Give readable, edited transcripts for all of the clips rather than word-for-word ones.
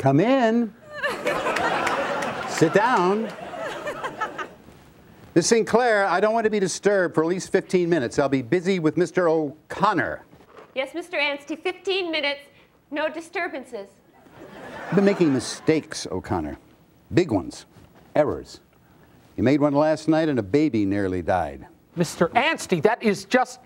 Come in. Sit down. Miss Sinclair, I don't want to be disturbed for at least 15 minutes. I'll be busy with Mr. O'Connor. Yes, Mr. Anstey, 15 minutes, no disturbances. You've been making mistakes, O'Connor. Big ones. Errors. You made one last night and a baby nearly died. Mr. Anstey, that is just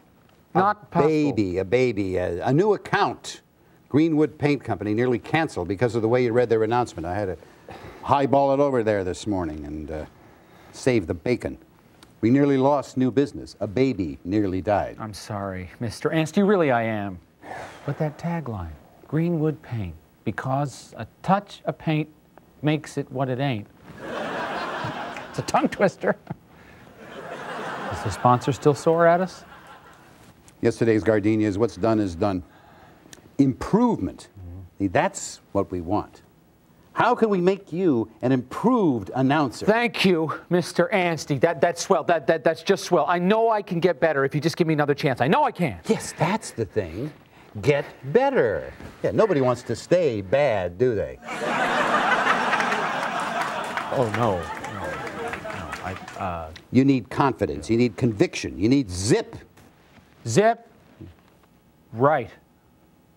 not possible. A baby. A new account. Greenwood Paint Company nearly canceled because of the way you read their announcement. I had to highball it over there this morning and save the bacon. We nearly lost new business. A baby nearly died. I'm sorry, Mr. Anstey, really I am. But that tagline, Greenwood Paint, because a touch of paint makes it what it ain't. It's a tongue twister. Is the sponsor still sore at us? Yesterday's gardenias, what's done is done. Improvement. See, that's what we want. How can we make you an improved announcer? Thank you, Mr. Anstey. That's swell. That's just swell. I know I can get better if you just give me another chance. I know I can. Yes, that's the thing. Get better. Yeah, nobody wants to stay bad, do they? Oh, no. You need confidence. You need conviction. You need zip. Zip? Right.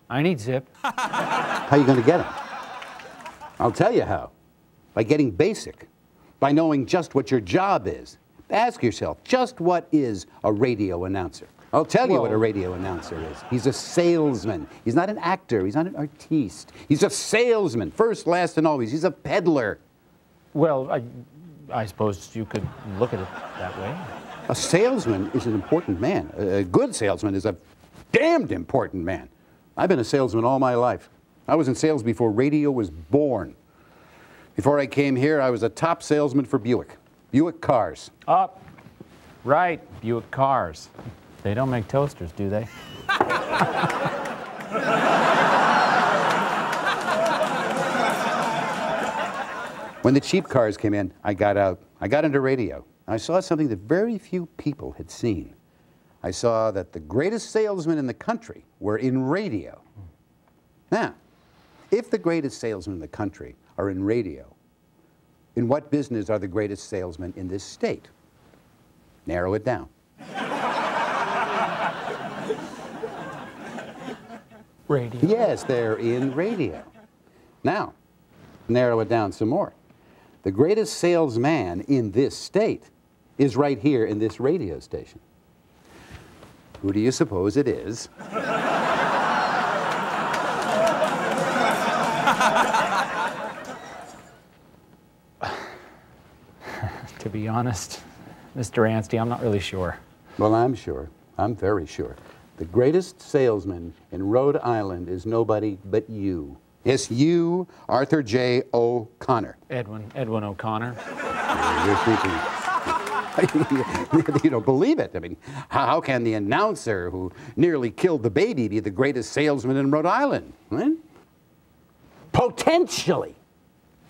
I need zip. How are you going to get them? I'll tell you how. By getting basic. By knowing just what your job is. Ask yourself, just what is a radio announcer? I'll tell you what a radio announcer is. He's a salesman. He's not an actor. He's not an artiste. He's a salesman. First, last, and always. He's a peddler. Well, I suppose you could look at it that way. A salesman is an important man. A good salesman is a damned important man. I've been a salesman all my life. I was in sales before radio was born. Before I came here, I was a top salesman for Buick. Buick cars. Right, Buick cars. They don't make toasters, do they? When the cheap cars came in, I got out. I got into radio. I saw something that very few people had seen. I saw that the greatest salesmen in the country were in radio. Now, if the greatest salesmen in the country are in radio, in what business are the greatest salesmen in this state? Narrow it down. Radio. Yes, they're in radio. Now, narrow it down some more. The greatest salesman in this state is right here in this radio station. Who do you suppose it is? To be honest, Mr. Anstey, I'm not really sure. Well, I'm sure. I'm very sure. The greatest salesman in Rhode Island is nobody but you. Yes, you, Arthur J. O'Connor. Edwin O'Connor. You're thinking, you don't believe it. I mean, how can the announcer who nearly killed the baby be the greatest salesman in Rhode Island? Huh? Potentially.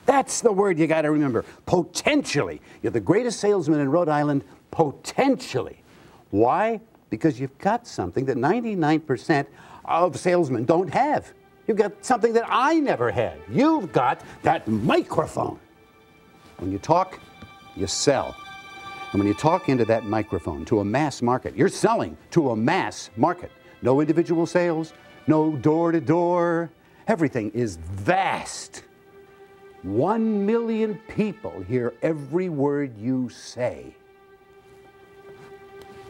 That's the word you got to remember. Potentially. You're the greatest salesman in Rhode Island, potentially. Why? Because you've got something that 99% of salesmen don't have. You've got something that I never had. You've got that microphone. When you talk, you sell. And when you talk into that microphone to a mass market, you're selling to a mass market. No individual sales, no door-to-door. Everything is vast. 1 million people hear every word you say.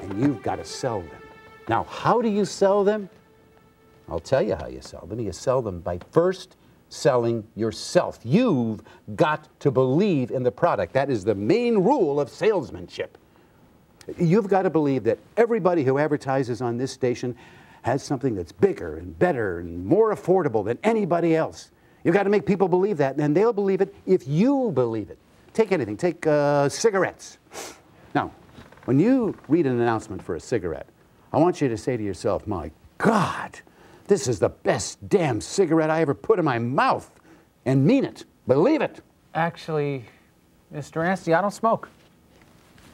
And you've got to sell them. Now, how do you sell them? I'll tell you how you sell them. You sell them by first selling yourself. You've got to believe in the product. That is the main rule of salesmanship. You've got to believe that everybody who advertises on this station has something that's bigger and better and more affordable than anybody else. You've got to make people believe that, and they'll believe it if you believe it. Take anything. Take cigarettes. Now, when you read an announcement for a cigarette, I want you to say to yourself, my God, this is the best damn cigarette I ever put in my mouth. And mean it. Believe it. Actually, Mr. Anstey, I don't smoke.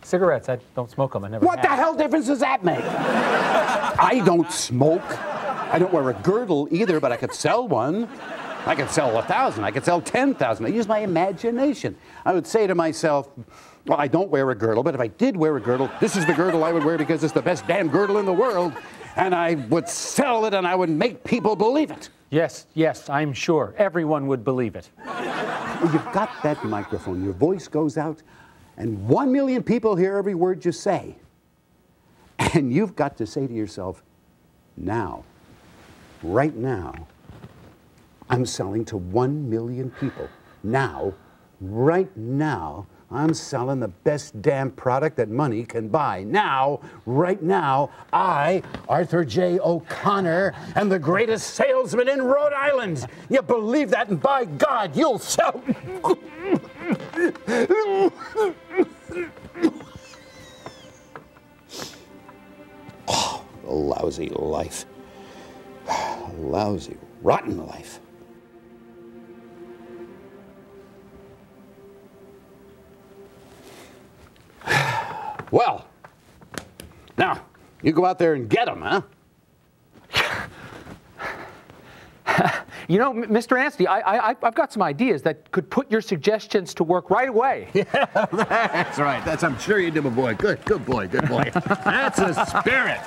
Cigarettes, I don't smoke them. I never What have. the hell difference does that make? I don't smoke. I don't wear a girdle either, but I could sell one. I could sell 1,000. I could sell 10,000. I use my imagination. I would say to myself, well, I don't wear a girdle, but if I did wear a girdle, this is the girdle I would wear because it's the best damn girdle in the world. And I would sell it and I would make people believe it. Yes, yes, I'm sure. Everyone would believe it. Well, you've got that microphone. Your voice goes out, and 1 million people hear every word you say. And you've got to say to yourself, now, right now, I'm selling to 1 million people. Now, right now, I'm selling the best damn product that money can buy. Now, right now, I, Arthur J. O'Connor, am the greatest salesman in Rhode Island. You believe that, and by God, you'll sell. Oh, a lousy life. A lousy, rotten life. Well, now, you go out there and get them, huh? You know, Mr. Anstey, I've got some ideas that could put your suggestions to work right away. Yeah, that's right. I'm sure you do, my boy. Good boy, good boy. That's a spirit.